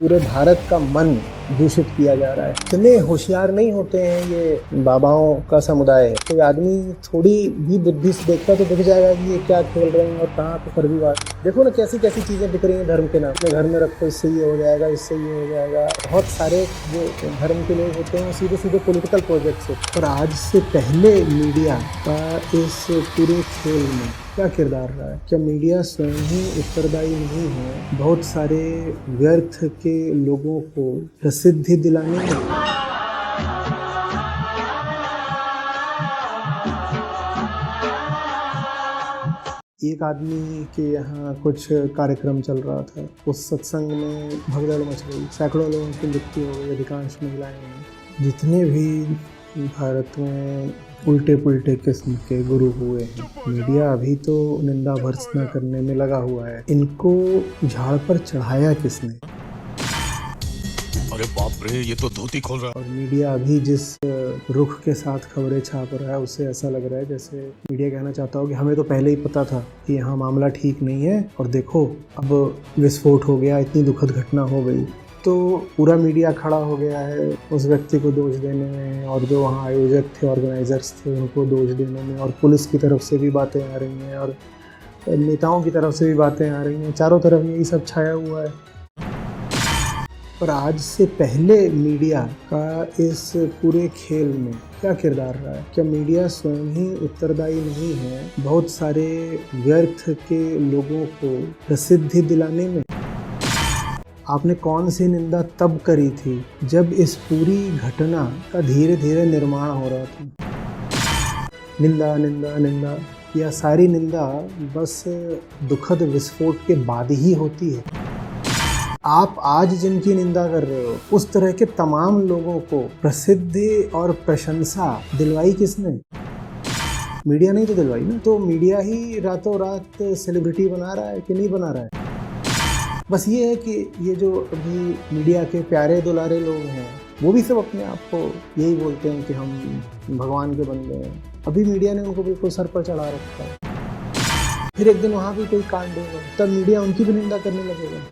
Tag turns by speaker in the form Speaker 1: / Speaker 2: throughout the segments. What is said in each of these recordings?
Speaker 1: पूरे भारत का मन दूषित किया जा रहा है। इतने होशियार नहीं होते हैं ये बाबाओं का समुदाय। कोई आदमी थोड़ी भी बुद्धि से देखता तो दिख जाएगा कि ये क्या खेल रहे हैं और कहाँ पे फर्जीवाद। देखो ना कैसी कैसी चीजें बिक रही हैं धर्म के नाम पे। घर में रखो, इससे ये हो जाएगा, इससे ये हो जाएगा। बहुत सारे जो धर्म के लोग होते हैं सीधे सीधे पॉलिटिकल प्रोजेक्ट से। पर आज से पहले मीडिया का इस पूरे खेल में क्या किरदार रहा है? क्या मीडिया स्वयं ही उत्तरदायी नहीं है बहुत सारे व्यर्थ के लोगों को प्रसिद्धि दिलाने में? एक आदमी के यहाँ कुछ कार्यक्रम चल रहा था। उस सत्संग में भगदड़ मच गई, सैकड़ों लोगों की मृत्यु हो गई, अधिकांश महिलाएं हैं। जितने भी भारत में उल्टे पुल्टे किस्म के गुरु हुए हैं, मीडिया अभी तो निंदा भर्त्सना करने में लगा हुआ है। इनको झाड़ पर चढ़ाया किसने?
Speaker 2: अरे बाप रे, ये तो धोती खोल रहा है।
Speaker 1: और मीडिया अभी जिस रुख के साथ खबरें छाप रहा है उससे ऐसा लग रहा है जैसे मीडिया कहना चाहता हो कि हमें तो पहले ही पता था कि यहाँ मामला ठीक नहीं है और देखो अब विस्फोट हो गया, इतनी दुखद घटना हो गई। तो पूरा मीडिया खड़ा हो गया है उस व्यक्ति को दोष देने में, और जो वहाँ आयोजक थे, ऑर्गेनाइजर्स थे, उनको दोष देने में। और पुलिस की तरफ से भी बातें आ रही हैं और नेताओं की तरफ से भी बातें आ रही हैं। चारों तरफ यही सब छाया हुआ है। पर आज से पहले मीडिया का इस पूरे खेल में क्या किरदार रहा है? क्या मीडिया स्वयं ही उत्तरदायी नहीं है बहुत सारे व्यर्थ के लोगों को प्रसिद्धि दिलाने में? आपने कौन सी निंदा तब करी थी जब इस पूरी घटना का धीरे धीरे निर्माण हो रहा था? निंदा निंदा निंदा, यह सारी निंदा बस दुखद विस्फोट के बाद ही होती है। आप आज जिनकी निंदा कर रहे हो उस तरह के तमाम लोगों को प्रसिद्धि और प्रशंसा दिलवाई किसने? मीडिया नहीं तो दिलवाई ना। तो मीडिया ही रातों रात सेलिब्रिटी बना रहा है कि नहीं बना रहा है? बस ये है कि ये जो अभी मीडिया के प्यारे दुलारे लोग हैं वो भी सब अपने आप को यही बोलते हैं कि हम भगवान के बंदे हैं। अभी मीडिया ने उनको बिल्कुल सर पर चढ़ा रखा है। फिर एक दिन वहाँ भी कोई कांड होगा तब मीडिया उनकी भी निंदा करने लगेगा।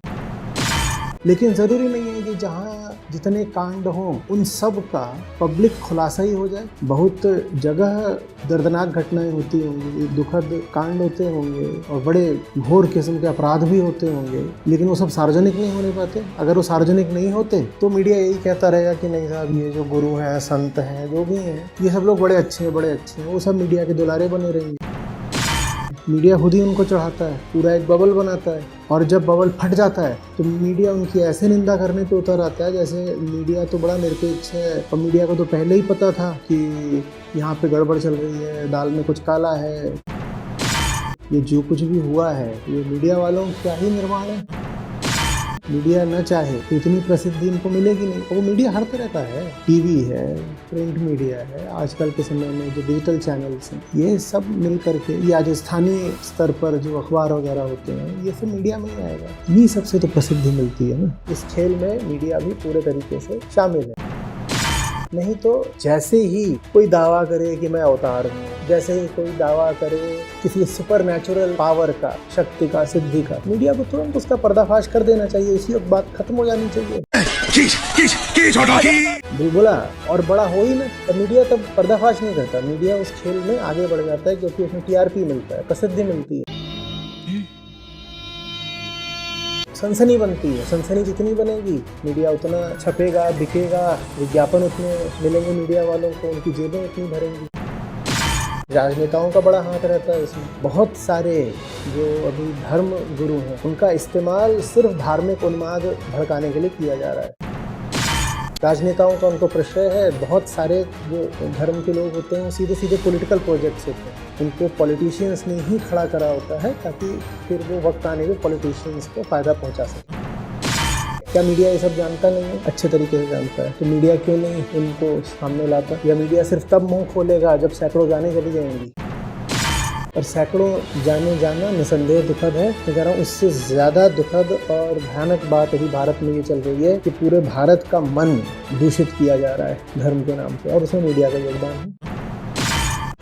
Speaker 1: लेकिन ज़रूरी नहीं है कि जहाँ जितने कांड हों उन सब का पब्लिक खुलासा ही हो जाए। बहुत जगह दर्दनाक घटनाएं होती होंगी, दुखद कांड होते होंगे और बड़े घोर किस्म के अपराध भी होते होंगे, लेकिन वो सब सार्वजनिक नहीं होने पाते। अगर वो सार्वजनिक नहीं होते तो मीडिया यही कहता रहेगा कि नहीं साहब, ये जो गुरु हैं, संत हैं, जो भी हैं, ये सब लोग बड़े अच्छे हैं, बड़े अच्छे हैं। वो सब मीडिया के दुलारे बने रहेंगे। मीडिया खुद ही उनको चढ़ाता है, पूरा एक बबल बनाता है, और जब बबल फट जाता है तो मीडिया उनकी ऐसे निंदा करने पे उतर आता है जैसे मीडिया तो बड़ा निरपेक्ष है और मीडिया को तो पहले ही पता था कि यहाँ पे गड़बड़ चल रही है, दाल में कुछ काला है। ये जो कुछ भी हुआ है ये मीडिया वालों का ही निर्माण है। मीडिया न चाहे तो इतनी प्रसिद्धि इनको मिलेगी नहीं। वो मीडिया हर तरह का है, टीवी है, प्रिंट मीडिया है, आजकल के समय में जो डिजिटल चैनल्स हैं, ये सब मिल करके, या जो स्थानीय स्तर पर जो अखबार वगैरह होते हैं, ये सब मीडिया में ही आएगा। इन्हीं सबसे तो प्रसिद्धि मिलती है ना। इस खेल में मीडिया भी पूरे तरीके से शामिल है। नहीं तो जैसे ही कोई दावा करे कि मैं अवतार हूँ, जैसे ही कोई दावा करे किसी सुपर नेचुरल पावर का, शक्ति का, सिद्धि का, मीडिया को तुरंत उसका पर्दाफाश कर देना चाहिए। इसी वक्त बात खत्म हो जानी चाहिए। बुलबुला और बड़ा हो ही ना, तो मीडिया तब पर्दाफाश नहीं करता। मीडिया उस खेल में आगे बढ़ जाता है क्योंकि उसमें टीआरपी मिलता है, प्रसिद्धि मिलती है, सनसनी बनती है। सनसनी जितनी बनेगी मीडिया उतना छपेगा, बिकेगा, विज्ञापन उतने मिलेंगे मीडिया वालों को, उनकी जेबें उतनी भरेंगी। राजनेताओं का बड़ा हाथ रहता है इसमें। बहुत सारे जो अभी धर्म गुरु हैं उनका इस्तेमाल सिर्फ धार्मिक उन्माद भड़काने के लिए किया जा रहा है। राजनेताओं का उनको प्रश्रय है। बहुत सारे जो धर्म के लोग होते हैं वो सीधे सीधे पॉलिटिकल प्रोजेक्ट्स होते हैं। उनको पॉलिटिशियंस ने ही खड़ा करा होता है ताकि फिर वो वक्त आने में पॉलिटिशियंस को फ़ायदा पहुंचा सके। क्या मीडिया ये सब जानता नहीं है? अच्छे तरीके से जानता है। तो मीडिया क्यों नहीं उनको सामने लाता? या मीडिया सिर्फ तब मुंह खोलेगा जब सैकड़ों जाने चली जाएंगी? और सैकड़ों जाने जाना निसंदेह दुखद है। मैं कह रहा हूँ उससे ज़्यादा दुखद और भयानक बात अभी भारत में ये चल रही है कि पूरे भारत का मन दूषित किया जा रहा है धर्म के नाम पे, और उसमें मीडिया का योगदान है।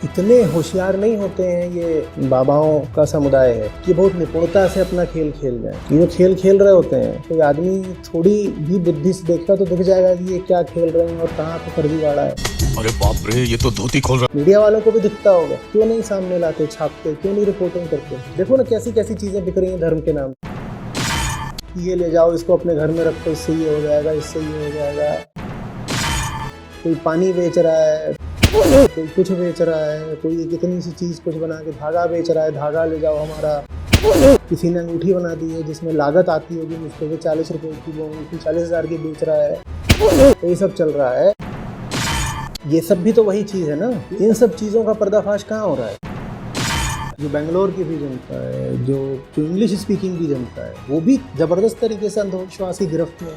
Speaker 1: इतने होशियार नहीं होते हैं ये बाबाओं का समुदाय है कि बहुत निपुणता से अपना खेल खेल जाए। ये जो खेल खेल रहे होते हैं तो आदमी थोड़ी भी बुद्धि से देखता तो दिख जाएगा कि ये क्या खेल रहे हैं और कहाँ पे फर्जीवाड़ा है।
Speaker 2: अरे बाप रे, ये तो धोती खोल रहा
Speaker 1: मीडिया वालों को भी दिखता होगा, क्यों नहीं सामने लाते, छापते, क्यों नहीं रिपोर्टिंग करते। देखो ना कैसी कैसी चीजें बिक रही हैं धर्म के नाम पे। ये ले जाओ, इसको अपने घर में रखो, इससे ये हो जाएगा, इससे ये हो जाएगा। कोई पानी बेच रहा है, कोई कुछ बेच रहा है, कोई कितनी सी चीज कुछ बना के धागा बेच रहा है, धागा ले जाओ हमारा। किसी ने अंगूठी बना दी है जिसमें लागत आती होगी मुझको, वो 40 रुपए की, वो अंगूठी 40,000 की बेच रहा है। तो ये सब चल रहा है। ये सब भी तो वही चीज है ना। इन सब चीजों का पर्दाफाश कहाँ हो रहा है? जो बेंगलोर की भी जनता है, जो इंग्लिश स्पीकिंग की जनता है, वो भी जबरदस्त तरीके से अंधविश्वास की गिरफ्त में,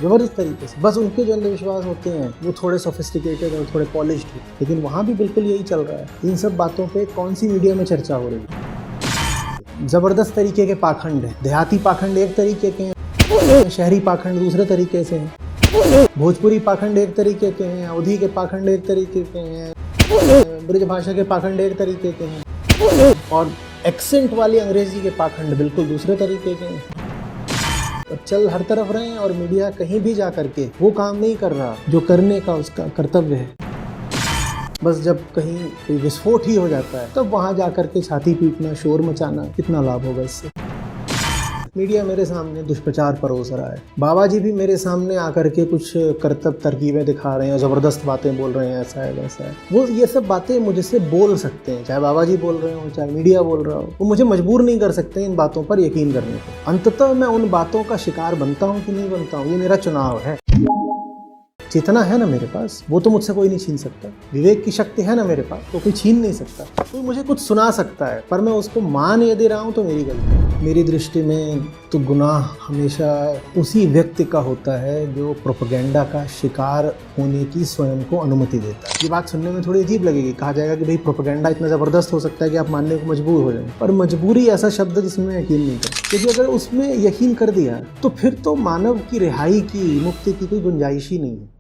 Speaker 1: जबरदस्त तरीके से। बस उनके जो अंधविश्वास होते हैं वो थोड़े सोफिस्टिकेटेड और थोड़े पॉलिश्ड हैं, लेकिन वहाँ भी बिल्कुल यही चल रहा है। इन सब बातों पे कौन सी मीडिया में चर्चा हो रही है? जबरदस्त तरीके के पाखंड है। देहाती पाखंड एक तरीके के हैं, शहरी पाखंड दूसरे तरीके से हैं, भोजपुरी पाखंड एक तरीके के हैं, अवधी के पाखंड एक तरीके के हैं, ब्रज भाषा के पाखंड एक तरीके के हैं, और एक्सेंट वाली अंग्रेजी के पाखंड बिल्कुल दूसरे तरीके के हैं। और चल हर तरफ रहे हैं और मीडिया कहीं भी जा करके वो काम नहीं कर रहा जो करने का उसका कर्तव्य है। बस जब कहीं कोई विस्फोट ही हो जाता है तब वहां जा करके छाती पीटना, शोर मचाना, कितना लाभ होगा इससे? मीडिया मेरे सामने दुष्प्रचार परोस रहा है। बाबा जी भी मेरे सामने आकर के कुछ करतब तरकीबें दिखा रहे हैं, ज़बरदस्त बातें बोल रहे हैं, ऐसा है वैसा है। वो ये सब बातें मुझसे बोल सकते हैं, चाहे बाबा जी बोल रहे हो, चाहे मीडिया बोल रहा हो। वो मुझे मजबूर नहीं कर सकते इन बातों पर यकीन करने को। अंततः मैं उन बातों का शिकार बनता हूँ कि नहीं बनता हूँ, ये मेरा चुनाव है। चेतना है ना मेरे पास, वो तो मुझसे कोई नहीं छीन सकता। विवेक की शक्ति है ना मेरे पास, तो कोई छीन नहीं सकता। कोई मुझे कुछ सुना सकता है, पर मैं उसको मान यदि रहा हूँ तो मेरी गलती है। मेरी दृष्टि में तो गुनाह हमेशा उसी व्यक्ति का होता है जो प्रोपेगेंडा का शिकार होने की स्वयं को अनुमति देता है। ये बात सुनने में थोड़ी अजीब लगेगी। कहा जाएगा कि भाई प्रोपेगेंडा इतना ज़बरदस्त हो सकता है कि आप मानने को मजबूर हो जाएं, पर मजबूरी ऐसा शब्द जिसमें मैं यकीन नहीं करता। क्योंकि अगर उसमें यकीन कर दिया तो फिर तो मानव की रिहाई की, मुक्ति की कोई गुंजाइश ही नहीं है।